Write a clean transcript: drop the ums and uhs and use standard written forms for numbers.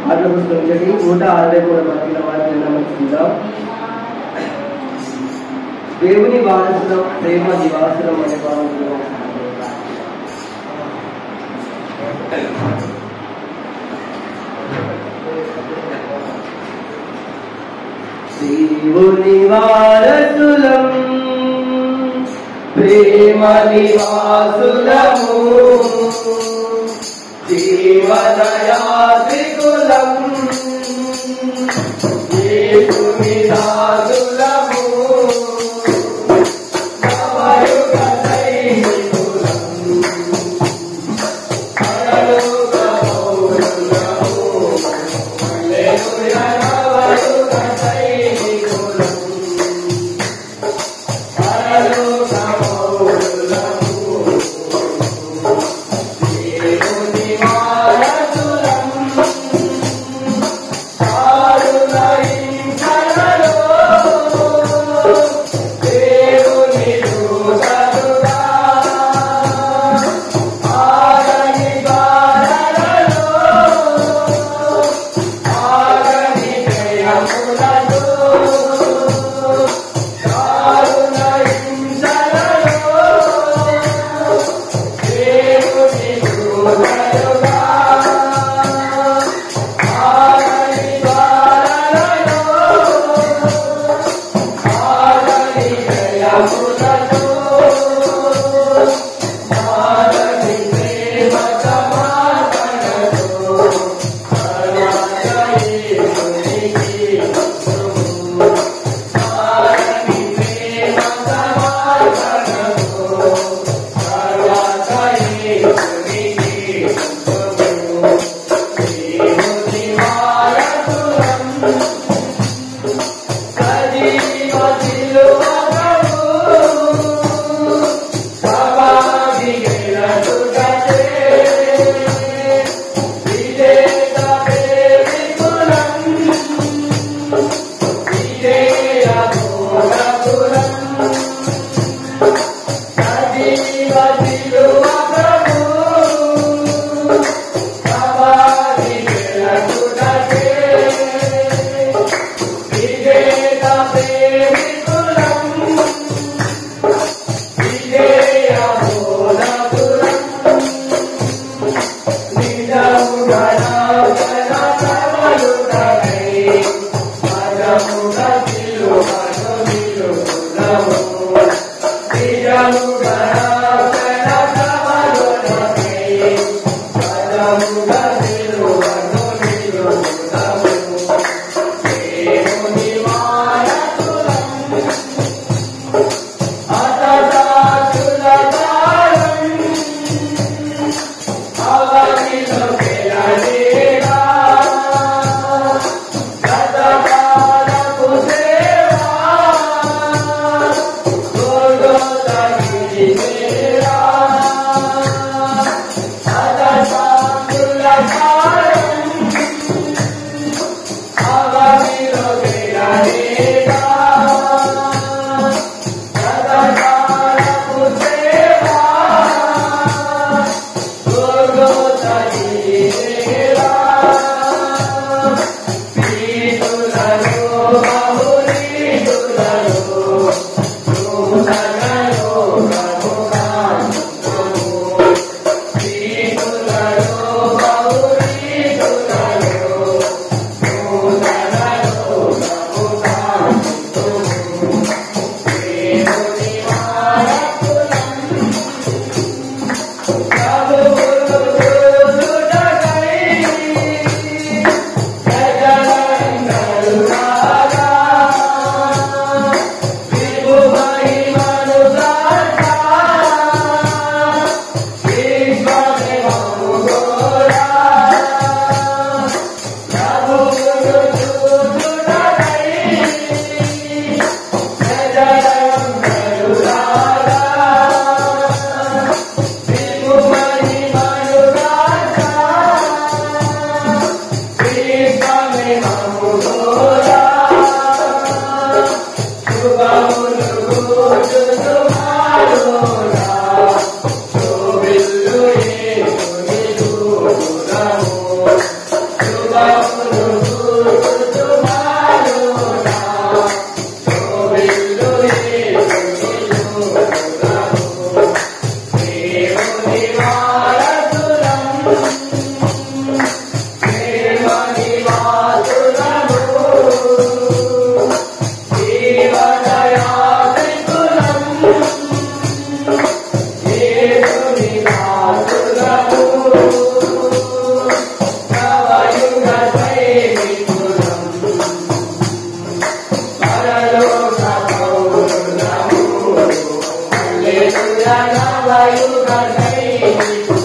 ఆత్మ పుస్తకం చెడి 163 మధ్యలో వాక్యం నమస్కారం. దేవుని వారసులం, ప్రేమ నివాసులం అనే భావంలో దేవుని వారసులం, ప్రేమ నివాసులము, జీవనయాత్రికులం, యేసుని దాసులము, నవయుగ సైనికులం, పరలోక పౌరులము, హల్లెలూయా నవయుగ సైనికులం, పరలోక పౌరులము, దేవుని వారసులం, కారుణ ఇంకలలో దేవుని దూతలుగా, ఆగని ద్వారాలలో ఆగని జయములతో, కారుణ ఇంకలలో దేవుని దూతలుగా, ఆగని ద్వారాలలో ఆగని జయములతో, ఆగని ప్రేమ సమాపనతో, సర్వత యేసునికి స్తుతులు. ఆగని ప్రేమ సమాపనతో, సర్వత యేసునికి స్తుతులు. దేవుని వారసులం, సజీవ శిలువకు సమాధి గెలచుటచే, విజేత ప్రేమికులం, విజయ బోధకులం, సజీవ శిలువకు సమాధి గెలచుటచే, విజేత ప్రేమికులం, విజయ బోధకులం, నిజముగా నాశన ప్రబలుటకై, పరముగా సిలువను నిలుపుదము. నిజముగా నాశన ప్రబలుటకై, పరముగా సిలువను నిలుపుదము. దేవుని వారసులం, అతదాసుల కాలం, అవనిలో గెలలేగా, గతకాలపు సేవ, గొల్గొతా గిరిచేరా, అతదాసుల కాలం, అవనిలో గెలలేగా, గతకాలపు సేవ, గొల్గొతా గిరిచేరా, ప్రీతులలో బహురీతులలో నూతనలో ప్రభుకాంతుము, ప్రీతులలో బహురీతులలో నూతనలో ప్రభుకాంతుము. దేవుని వారసులం, ప్రభువును చూచుటకై ప్రజలందరూ రాగా, విభు మహిమను చాటా, విశ్వమేమము గోరా, ప్రభువును చూచుటకై ప్రజలందరూ రాగా, విభు మహిమను वायु गर्भे